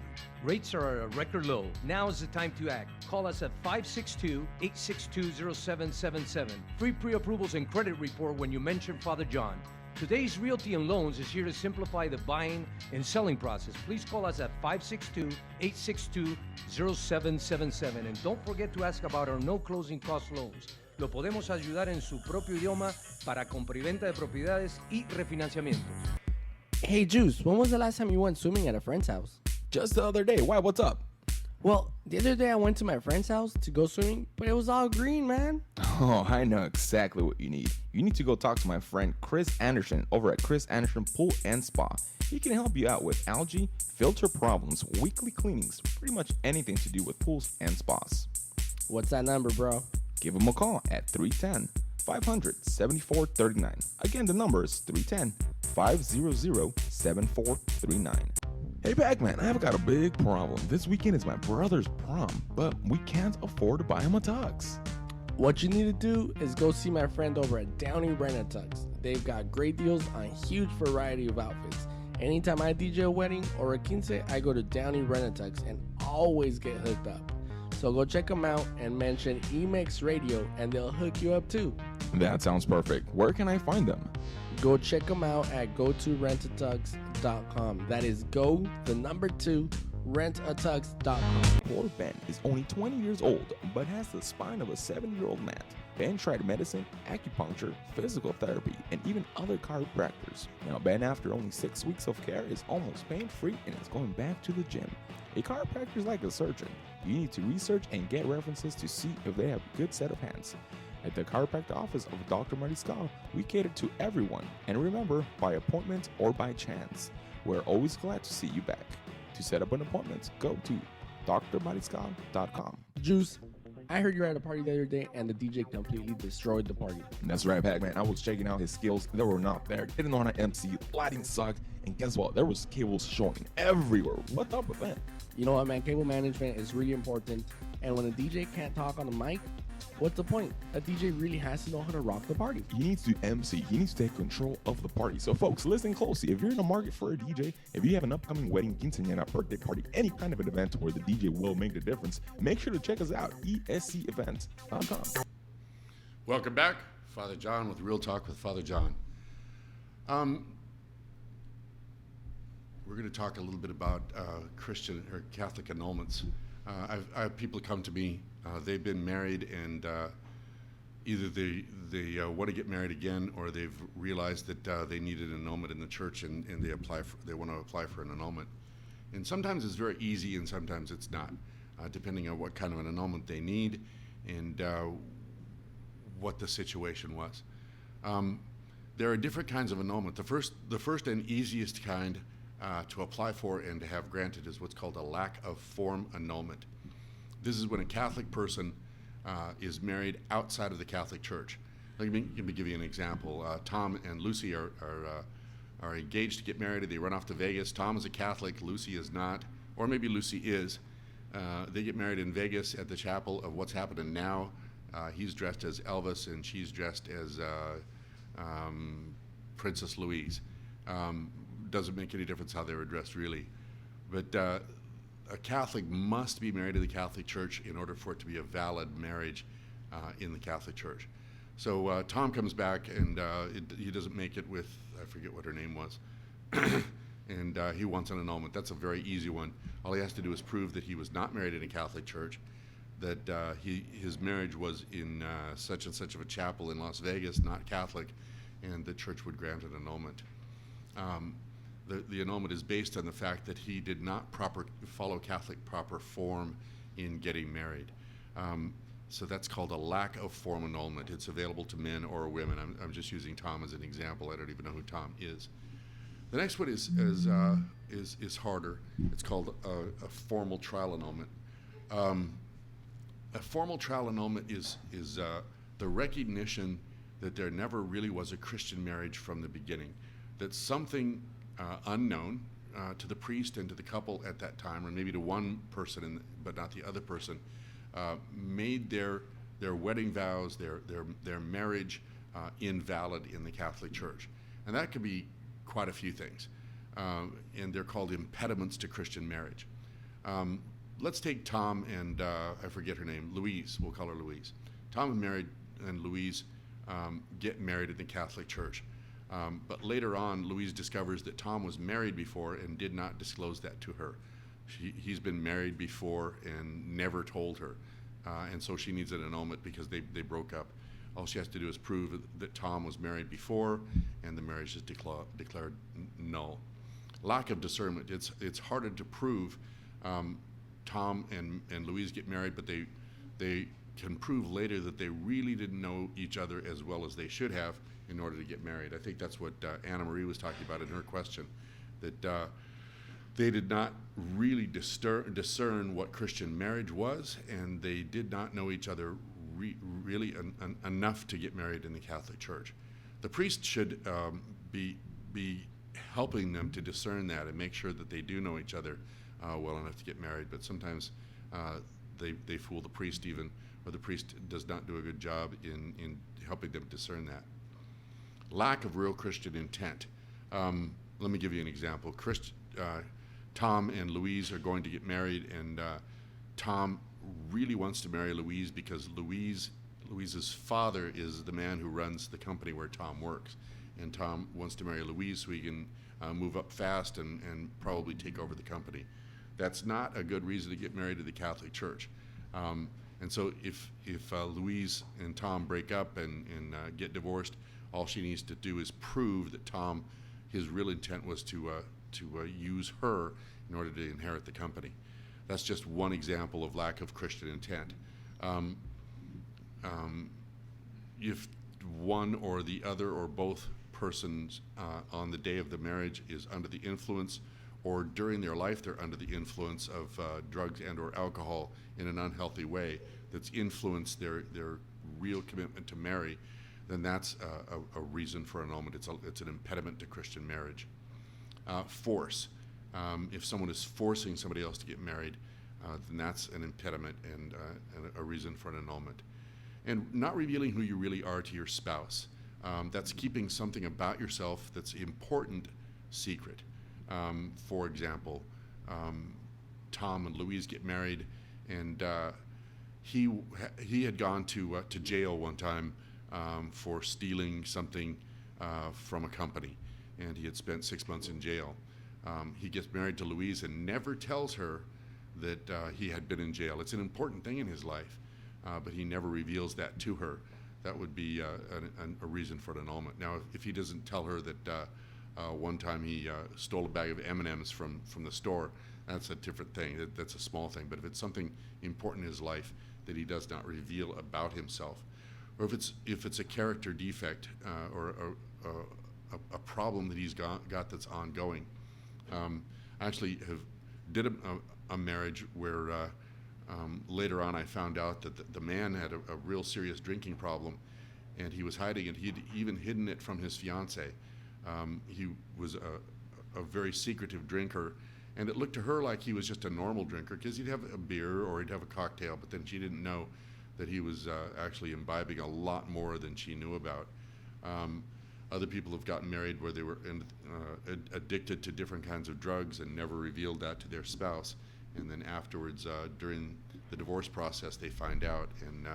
Rates are at a record low. Now is the time to act. Call us at 562-862-0777. Free pre-approvals and credit report when you mention Father John. Today's Realty and Loans is here to simplify the buying and selling process. Please call us at 562-862-0777. And don't forget to ask about our no closing cost loans. Lo podemos ayudar en su propio idioma para compra y venta de propiedades y refinanciamientos. Hey Juice, when was the last time you went swimming at a friend's house? Just the other day. Why? What's up? Well, the other day I went to my friend's house to go swimming, but it was all green, man. Oh, I know exactly what you need. You need to go talk to my friend Chris Anderson over at Chris Anderson Pool and Spa. He can help you out with algae, filter problems, weekly cleanings, pretty much anything to do with pools and spas. What's that number, bro? Give him a call at 310-500-7439. Again, the number is 310-500-7439. Hey Pac-Man, I've got a big problem. This weekend is my brother's prom, but we can't afford to buy him a tux. What you need to do is go see my friend over at Downey Rent-A-Tux. They've got great deals on a huge variety of outfits. Anytime I DJ a wedding or a quince, I go to Downey Rent-A-Tux and always get hooked up. So go check them out and mention EMX Radio and they'll hook you up too. That sounds perfect. Where can I find them? Go check them out at gotorent2tux.com. That is rent2tux.com. Poor Ben is only 20 years old, but has the spine of a 7-year-old man. Ben tried medicine, acupuncture, physical therapy, and even other chiropractors. Now Ben, after only 6 weeks of care, is almost pain-free and is going back to the gym. A chiropractor is like a surgeon. You need to research and get references to see if they have a good set of hands. At the chiropractic office of Dr. Mariscal, we cater to everyone. And remember, by appointment or by chance. We're always glad to see you back. To set up an appointment, go to drmariscal.com. Juice, I heard you were at a party the other day and the DJ completely destroyed the party. That's right, Pac-Man. I was checking out his skills. They were not there. Didn't know how to MC. Lighting sucked. And guess what? There was cables showing everywhere. What's up with that? You know what, man? Cable management is really important. And when a DJ can't talk on the mic, what's the point? A DJ really has to know how to rock the party. He needs to MC. He needs to take control of the party. So, folks, listen closely. If you're in the market for a DJ, if you have an upcoming wedding, quinceañera, birthday party, any kind of an event where the DJ will make the difference, make sure to check us out, escevents.com. Welcome back. Father John with Real Talk with Father John. We're going to talk a little bit about Christian or Catholic annulments. I have people come to me. They've been married, and either they want to get married again, or they've realized that they need an annulment in the church, and they want to apply for an annulment. And sometimes it's very easy, and sometimes it's not, depending on what kind of an annulment they need and what the situation was. There are different kinds of annulment. The first and easiest kind to apply for and to have granted is what's called a lack of form annulment. This is when a Catholic person is married outside of the Catholic Church. Let me give you an example. Tom and Lucy are engaged to get married. They run off to Vegas. Tom is a Catholic. Lucy is not, or maybe Lucy is. They get married in Vegas at the chapel of What's Happening Now. He's dressed as Elvis, and she's dressed as Princess Louise. Doesn't make any difference how they were dressed, really. But a Catholic must be married to the Catholic Church in order for it to be a valid marriage in the Catholic Church. So Tom comes back, and he doesn't make it with, I forget what her name was, and he wants an annulment. That's a very easy one. All he has to do is prove that he was not married in a Catholic church, that his marriage was in such and such of a chapel in Las Vegas, not Catholic, and the church would grant an annulment. The annulment is based on the fact that he did not follow Catholic proper form in getting married. So that's called a lack of form annulment. It's available to men or women. I'm just using Tom as an example. I don't even know who Tom is. The next one is harder. It's called a formal trial annulment. A formal trial annulment is the recognition that there never really was a Christian marriage from the beginning, that something unknown to the priest and to the couple at that time, or maybe to one person but not the other person, made their wedding vows, their marriage invalid in the Catholic Church. And that could be quite a few things. And they're called impediments to Christian marriage. Let's take Tom and, I forget her name, Louise. We'll call her Louise. Tom and Louise get married in the Catholic Church. But later on, Louise discovers that Tom was married before and did not disclose that to her. He's been married before and never told her. And so she needs an annulment because they broke up. All she has to do is prove that Tom was married before, and the marriage is declared null. Lack of discernment. It's harder to prove. Tom and Louise get married, but they can prove later that they really didn't know each other as well as they should have in order to get married. I think that's what Anna Marie was talking about in her question, that they did not really discern what Christian marriage was, and they did not know each other really enough to get married in the Catholic Church. The priest should be helping them to discern that and make sure that they do know each other well enough to get married, but sometimes they fool the priest even, or the priest does not do a good job in helping them discern that. Lack of real Christian intent. Let me give you an example. Tom and Louise are going to get married, and Tom really wants to marry Louise because Louise's father is the man who runs the company where Tom works, and Tom wants to marry Louise so he can move up fast and probably take over the company. That's not a good reason to get married to the Catholic Church. And so if Louise and Tom break up and get divorced, all she needs to do is prove that Tom, his real intent was to use her in order to inherit the company. That's just one example of lack of Christian intent. If one or the other or both persons on the day of the marriage is under the influence, or during their life they're under the influence of drugs and or alcohol in an unhealthy way, that's influenced their real commitment to marry, then that's a reason for annulment. It's an impediment to Christian marriage. Force. If someone is forcing somebody else to get married, then that's an impediment and a reason for an annulment. And not revealing who you really are to your spouse. That's keeping something about yourself that's important secret. For example, Tom and Louise get married, and he had gone to jail one time for stealing something from a company, and he had spent 6 months in jail. He gets married to Louise and never tells her that he had been in jail. It's an important thing in his life, but he never reveals that to her. That would be a reason for an annulment. Now, if he doesn't tell her that one time he stole a bag of M&Ms from the store, that's a different thing. That's a small thing. But if it's something important in his life that he does not reveal about himself, or if it's a character defect or a problem that he's got that's ongoing. I actually did a marriage where later on I found out that the man had a real serious drinking problem, and he was hiding it. He'd even hidden it from his fiancée. He was a very secretive drinker, and it looked to her like he was just a normal drinker because he'd have a beer or he'd have a cocktail, but then she didn't know that he was actually imbibing a lot more than she knew about. Other people have gotten married where they were addicted to different kinds of drugs and never revealed that to their spouse. And then afterwards, during the divorce process, they find out, and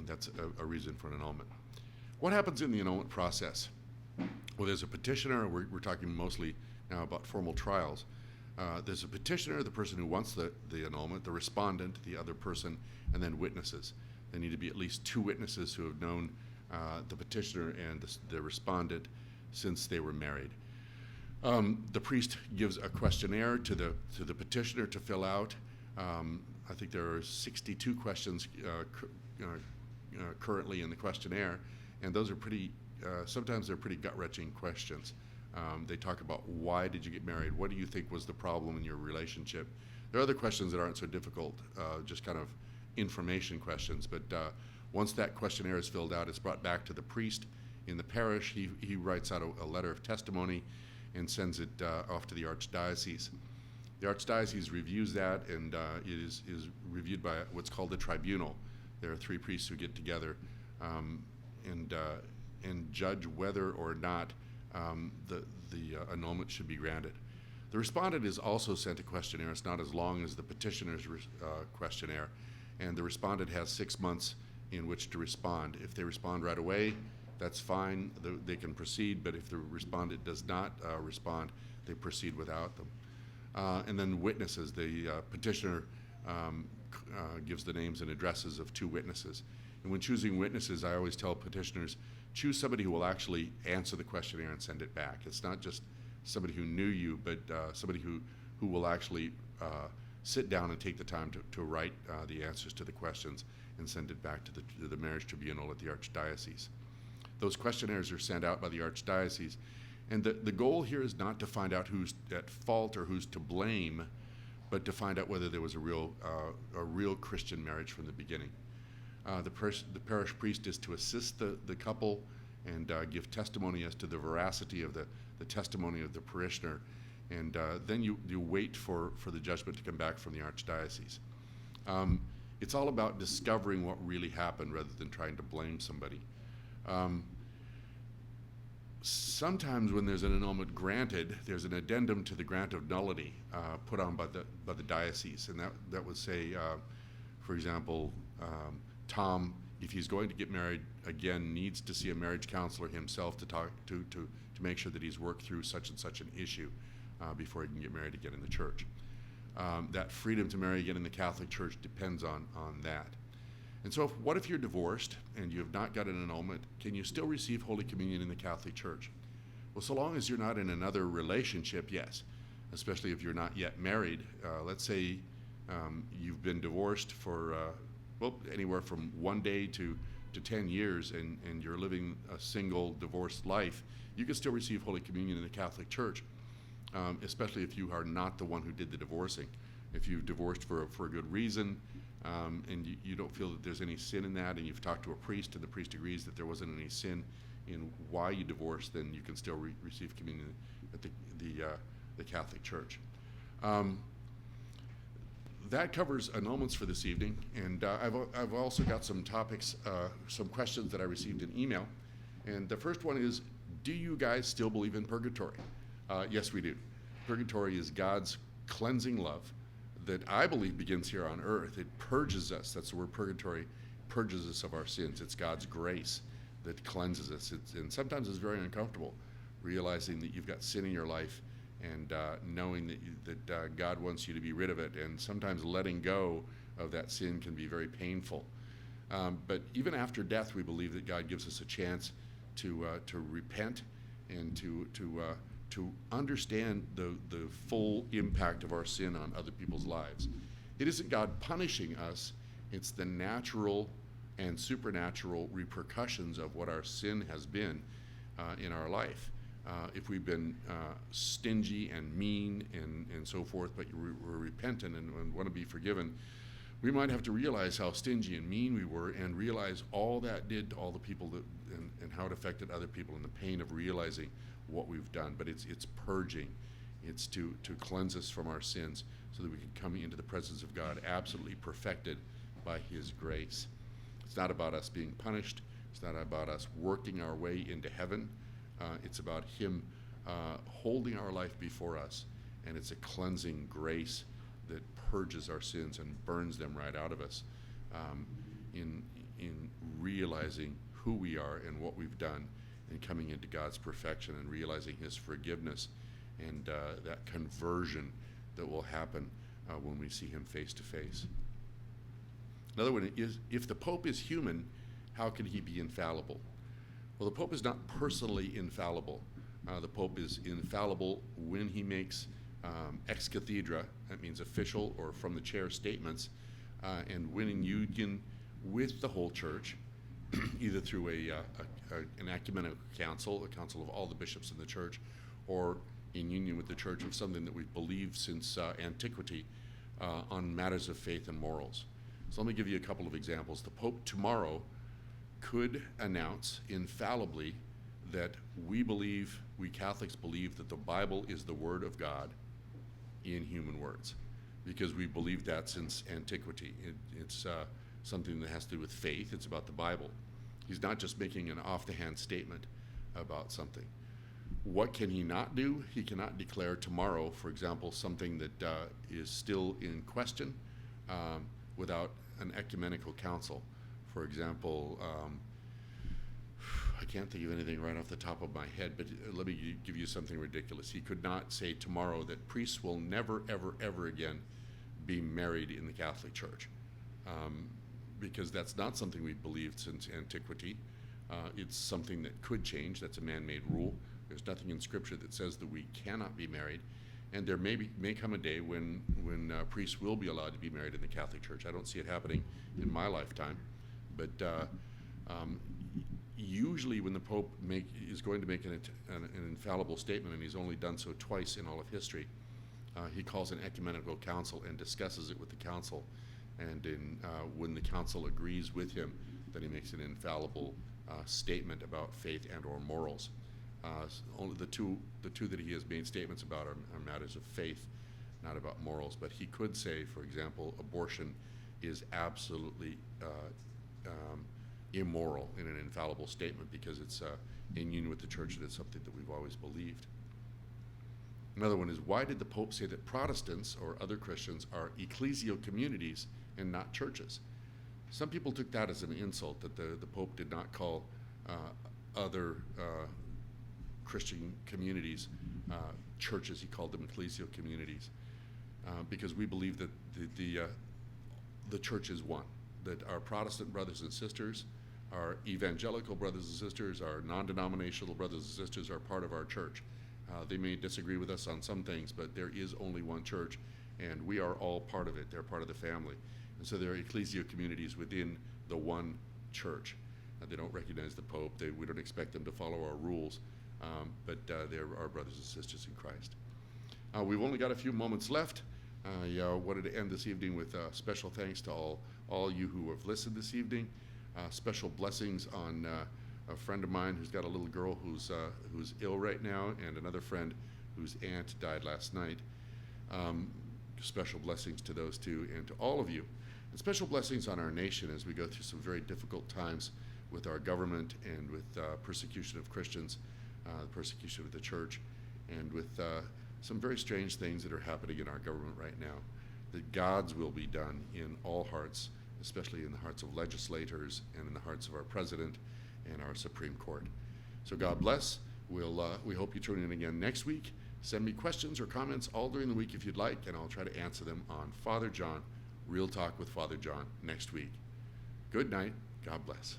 that's a reason for an annulment. What happens in the annulment process? Well, there's a petitioner. We're talking mostly now about formal trials. There's a petitioner, the person who wants the annulment, the respondent, the other person, and then witnesses. There need to be at least 2 witnesses who have known the petitioner and the respondent since they were married. The priest gives a questionnaire to the petitioner to fill out. I think there are 62 questions currently in the questionnaire, and those are sometimes they're pretty gut-wrenching questions. They talk about why did you get married? What do you think was the problem in your relationship? There are other questions that aren't so difficult, just kind of information questions, but once that questionnaire is filled out, it's brought back to the priest in the parish. He writes out a letter of testimony and sends it off to the archdiocese. The archdiocese reviews that, and it is reviewed by what's called the tribunal. There are 3 priests who get together and judge whether or not the annulment should be granted. The respondent is also sent a questionnaire. It's not as long as the petitioner's questionnaire, and the respondent has 6 months in which to respond. If they respond right away, that's fine. They can proceed, but if the respondent does not respond, they proceed without them. And then witnesses. The petitioner gives the names and addresses of 2 witnesses. And when choosing witnesses, I always tell petitioners, choose somebody who will actually answer the questionnaire and send it back. It's not just somebody who knew you, but somebody who will actually sit down and take the time to write the answers to the questions and send it back to the marriage tribunal at the archdiocese. Those questionnaires are sent out by the archdiocese, and the goal here is not to find out who's at fault or who's to blame, but to find out whether there was a real Christian marriage from the beginning. The parish priest is to assist the couple and give testimony as to the veracity of the testimony of the parishioner, and then you wait for the judgment to come back from the archdiocese. It's all about discovering what really happened rather than trying to blame somebody. Sometimes when there's an annulment granted, there's an addendum to the grant of nullity put on by the diocese, and that would say, for example, Tom, if he's going to get married again, needs to see a marriage counselor himself to talk to make sure that he's worked through such and such an issue before he can get married again in the church. That freedom to marry again in the Catholic Church depends on that. And so what if you're divorced and you have not got an annulment? Can you still receive Holy Communion in the Catholic Church? Well, so long as you're not in another relationship, yes, especially if you're not yet married. Let's say you've been divorced for anywhere from 1 day to 10 years, and you're living a single divorced life. You can still receive Holy Communion in the Catholic Church, especially if you are not the one who did the divorcing. If you've divorced for a good reason, and you don't feel that there's any sin in that, and you've talked to a priest and the priest agrees that there wasn't any sin in why you divorced, then you can still receive communion at the Catholic Church. That covers annulments for this evening, and I've also got some topics, some questions that I received in email. And the first one is, do you guys still believe in purgatory? Yes, we do. Purgatory is God's cleansing love that I believe begins here on earth. It purges us. That's the word purgatory, purges us of our sins. It's God's grace that cleanses us. And sometimes it's very uncomfortable, realizing that you've got sin in your life and knowing that God wants you to be rid of it. And sometimes letting go of that sin can be very painful. But even after death, we believe that God gives us a chance to repent and to understand the full impact of our sin on other people's lives. It isn't God punishing us, it's the natural and supernatural repercussions of what our sin has been in our life. If we've been stingy and mean and so forth, but we're repentant and want to be forgiven, we might have to realize how stingy and mean we were and realize all that did to all the people and how it affected other people and the pain of realizing what we've done. But it's purging. It's to cleanse us from our sins so that we can come into the presence of God absolutely perfected by His grace. It's not about us being punished. It's not about us working our way into heaven. It's about Him holding our life before us, and it's a cleansing grace that purges our sins and burns them right out of us in realizing who we are and what we've done and coming into God's perfection and realizing His forgiveness and that conversion that will happen when we see Him face to face. Another one is, if the Pope is human, how can he be infallible? Well, the Pope is not personally infallible. The Pope is infallible when he makes ex cathedra, that means official or from the chair statements, and when in union with the whole church, either through an ecumenical council, a council of all the bishops in the church, or in union with the church of something that we've believed since antiquity on matters of faith and morals. So let me give you a couple of examples. The Pope tomorrow could announce infallibly that we Catholics believe that the Bible is the Word of God in human words, because we believe that since antiquity. It's something that has to do with faith. It's about the Bible. He's not just making an off-the-hand statement about something. What can he not do? He cannot declare tomorrow, for example, something that is still in question without an ecumenical council. For example, I can't think of anything right off the top of my head, but let me give you something ridiculous. He could not say tomorrow that priests will never, ever, ever again be married in the Catholic Church, because that's not something we've believed since antiquity. It's something that could change. That's a man-made rule. There's nothing in Scripture that says that we cannot be married. And there may come a day when priests will be allowed to be married in the Catholic Church. I don't see it happening in my lifetime. But usually when the Pope is going to make an infallible statement, and he's only done so twice in all of history, he calls an ecumenical council and discusses it with the council. And when the council agrees with him, then he makes an infallible statement about faith and or morals. Only the two that he has made statements about are matters of faith, not about morals. But he could say, for example, abortion is absolutely immoral in an infallible statement because it's in union with the church and it's something that we've always believed. Another one is, why did the Pope say that Protestants or other Christians are ecclesial communities and not churches? Some people took that as an insult, that the Pope did not call other Christian communities churches. He called them ecclesial communities because we believe that the church is one, that our Protestant brothers and sisters, our evangelical brothers and sisters, our non-denominational brothers and sisters are part of our church. They may disagree with us on some things, but there is only one church, and we are all part of it. They're part of the family. And so there are ecclesial communities within the one church. They don't recognize the Pope. We don't expect them to follow our rules, but they're our brothers and sisters in Christ. We've only got a few moments left. I wanted to end this evening with special thanks to all all you who have listened this evening. Special blessings on a friend of mine who's got a little girl who's ill right now, and another friend whose aunt died last night. Special blessings to those two and to all of you. And special blessings on our nation as we go through some very difficult times with our government and with persecution of Christians, persecution of the church, and with some very strange things that are happening in our government right now. That God's will be done in all hearts, especially in the hearts of legislators and in the hearts of our president and our Supreme Court. So God bless. We hope you tune in again next week. Send me questions or comments all during the week if you'd like, and I'll try to answer them on Father John, Real Talk with Father John, next week. Good night. God bless.